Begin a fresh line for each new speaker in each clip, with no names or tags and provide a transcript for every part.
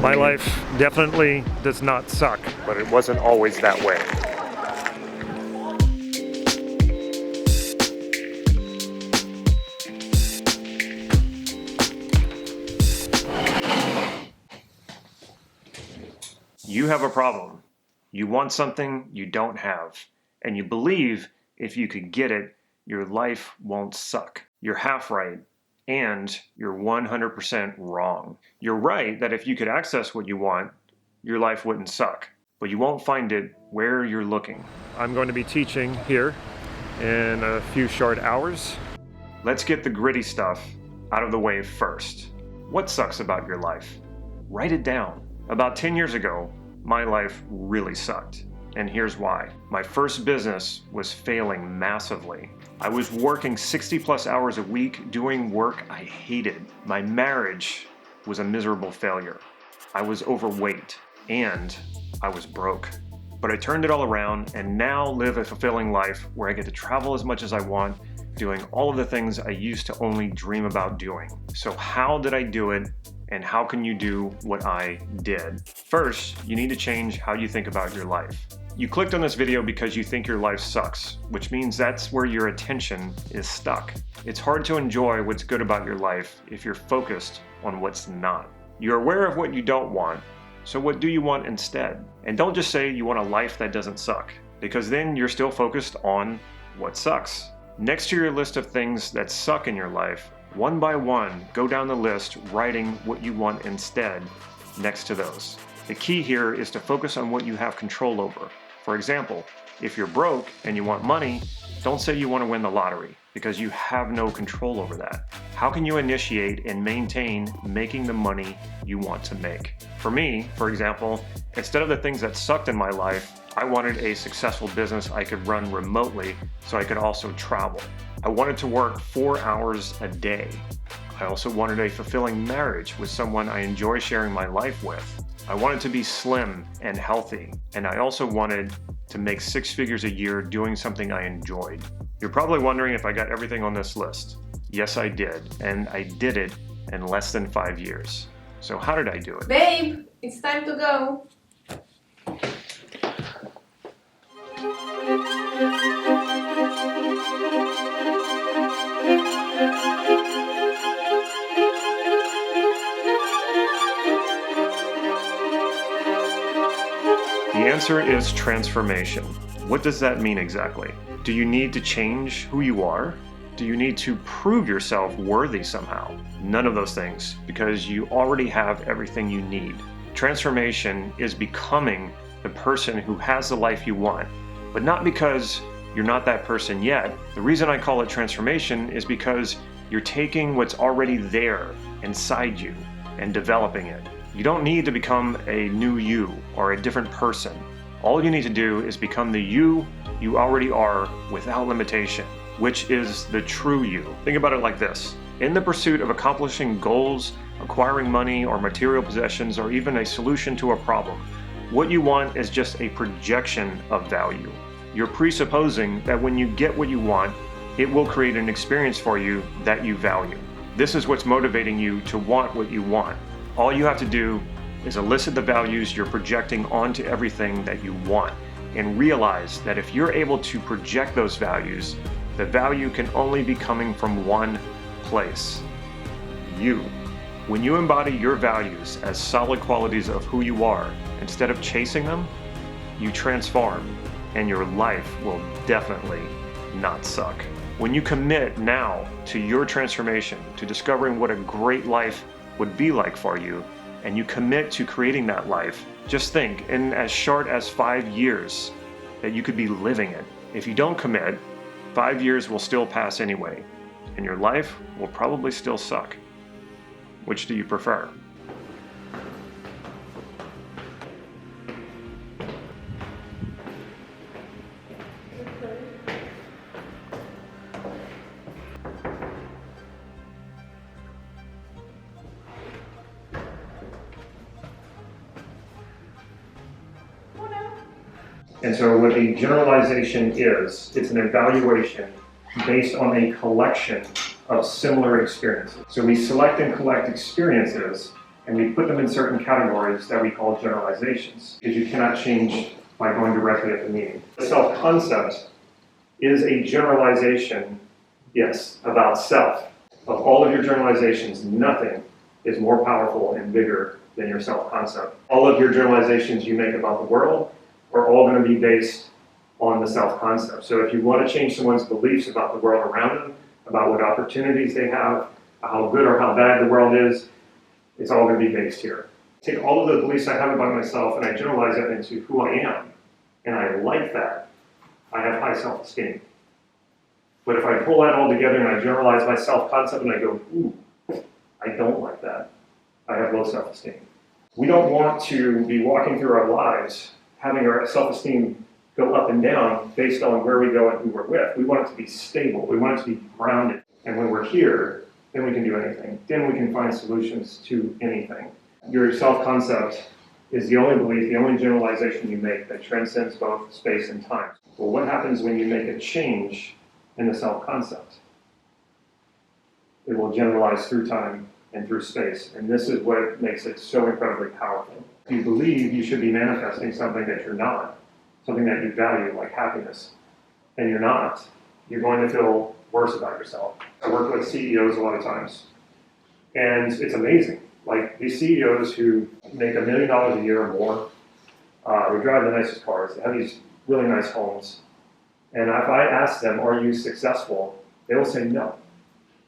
My life definitely does not suck, but it wasn't always that way. You have a problem. You want something you don't have, and you believe if you could get it, your life won't suck. You're half right, and you're 100% wrong. You're right that if you could access what you want, your life wouldn't suck, but you won't find it where you're looking. I'm going to be teaching here in a few short hours. Let's get the gritty stuff out of the way first. What sucks about your life? Write it down. About 10 years ago, my life really sucked. And here's why. My first business was failing massively. I was working 60 plus hours a week doing work I hated. My marriage was a miserable failure. I was overweight and I was broke. But I turned it all around and now live a fulfilling life where I get to travel as much as I want, doing all of the things I used to only dream about doing. So how did I do it? And how can you do what I did? First, you need to change how you think about your life. You clicked on this video because you think your life sucks, which means that's where your attention is stuck. It's hard to enjoy what's good about your life if you're focused on what's not. You're aware of what you don't want, so what do you want instead? And don't just say you want a life that doesn't suck, because then you're still focused on what sucks. Next to your list of things that suck in your life, one by one, go down the list, writing what you want instead next to those. The key here is to focus on what you have control over. For example, if you're broke and you want money, don't say you want to win the lottery, because you have no control over that. How can you initiate and maintain making the money you want to make? For me, for example, instead of the things that sucked in my life, I wanted a successful business I could run remotely so I could also travel. I wanted to work 4 hours a day. I also wanted a fulfilling marriage with someone I enjoy sharing my life with. I wanted to be slim and healthy, and I also wanted to make 6 figures a year doing something I enjoyed. You're probably wondering if I got everything on this list. Yes, I did, and I did it in less than 5 years. So how did I do it?
Babe, it's time to go.
The answer is transformation. What does that mean exactly? Do you need to change who you are? Do you need to prove yourself worthy somehow? None of those things, because you already have everything you need. Transformation is becoming the person who has the life you want, but not because you're not that person yet. The reason I call it transformation is because you're taking what's already there inside you and developing it. You don't need to become a new you or a different person. All you need to do is become the you already are without limitation, which is the true you. Think about it like this. In the pursuit of accomplishing goals, acquiring money or material possessions, or even a solution to a problem, what you want is just a projection of value. You're presupposing that when you get what you want, it will create an experience for you that you value. This is what's motivating you to want what you want. All you have to do is elicit the values you're projecting onto everything that you want, and realize that if you're able to project those values, the value can only be coming from one place: you. When you embody your values as solid qualities of who you are, instead of chasing them, you transform, and your life will definitely not suck. When you commit now to your transformation, to discovering what a great life would be like for you, and you commit to creating that life, just think, in as short as 5 years, that you could be living it. If you don't commit, 5 years will still pass anyway, and your life will probably still suck. Which do you prefer? And so what a generalization is, it's an evaluation based on a collection of similar experiences. So we select and collect experiences and we put them in certain categories that we call generalizations, because you cannot change by going directly at the meaning. The self-concept is a generalization, yes, about self. Of all of your generalizations, nothing is more powerful and bigger than your self-concept. All of your generalizations you make about the world are all going to be based on the self-concept. So if you want to change someone's beliefs about the world around them, about what opportunities they have, how good or how bad the world is, it's all going to be based here. Take all of the beliefs I have about myself and I generalize it into who I am. And I like that. I have high self-esteem. But if I pull that all together and I generalize my self-concept and I go, ooh, I don't like that, I have low self-esteem. We don't want to be walking through our lives having our self-esteem go up and down based on where we go and who we're with. We want it to be stable. We want it to be grounded. And when we're here, then we can do anything. Then we can find solutions to anything. Your self-concept is the only belief, the only generalization you make that transcends both space and time. Well, what happens when you make a change in the self-concept? It will generalize through time and through space. And this is what makes it so incredibly powerful. You believe you should be manifesting something that you're not, something that you value, like happiness, and you're not, you're going to feel worse about yourself. I work with CEOs a lot of times, and it's amazing. Like these CEOs who make $1 million a year or more, they drive the nicest cars, they have these really nice homes, and if I ask them, are you successful, they will say no.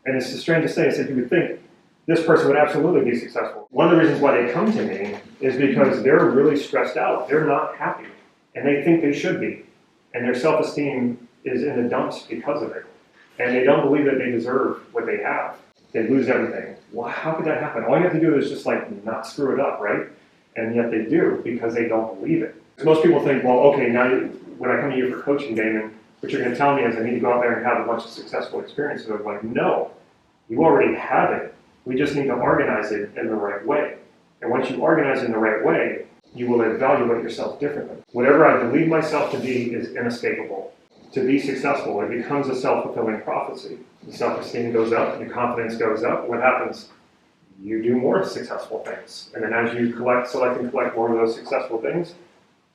And it's strange to say, I said, you would think this person would absolutely be successful. One of the reasons why they come to me is because they're really stressed out, they're not happy. And they think they should be. And their self-esteem is in the dumps because of it. And they don't believe that they deserve what they have. They lose everything. Well, how could that happen? All you have to do is just like not screw it up, right? And yet they do because they don't believe it. So most people think, well, okay, now when I come to you for coaching, Damon, what you're going to tell me is I need to go out there and have a bunch of successful experiences. I'm like, no, you already have it. We just need to organize it in the right way. And once you organize it in the right way, you will evaluate yourself differently. Whatever I believe myself to be is inescapable. To be successful, it becomes a self-fulfilling prophecy. The self-esteem goes up, your confidence goes up. What happens? You do more successful things. And then as you select and collect more of those successful things,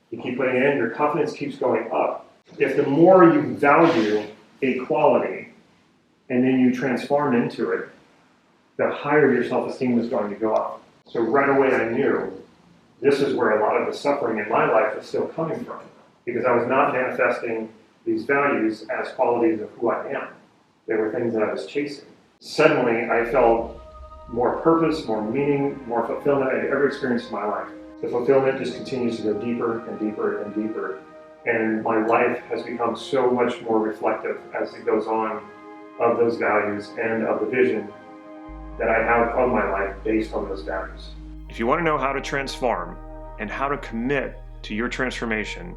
you keep putting it in, your confidence keeps going up. If the more you value a quality and then you transform into it, the higher your self-esteem is going to go up. So right away I knew this is where a lot of the suffering in my life was still coming from, because I was not manifesting these values as qualities of who I am. They were things that I was chasing. Suddenly, I felt more purpose, more meaning, more fulfillment I'd ever experienced in my life. The fulfillment just continues to go deeper and deeper and deeper. And my life has become so much more reflective as it goes on of those values and of the vision that I have of my life based on those values.
If you want to know how to transform and how to commit to your transformation,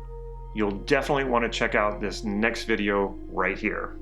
you'll definitely want to check out this next video right here.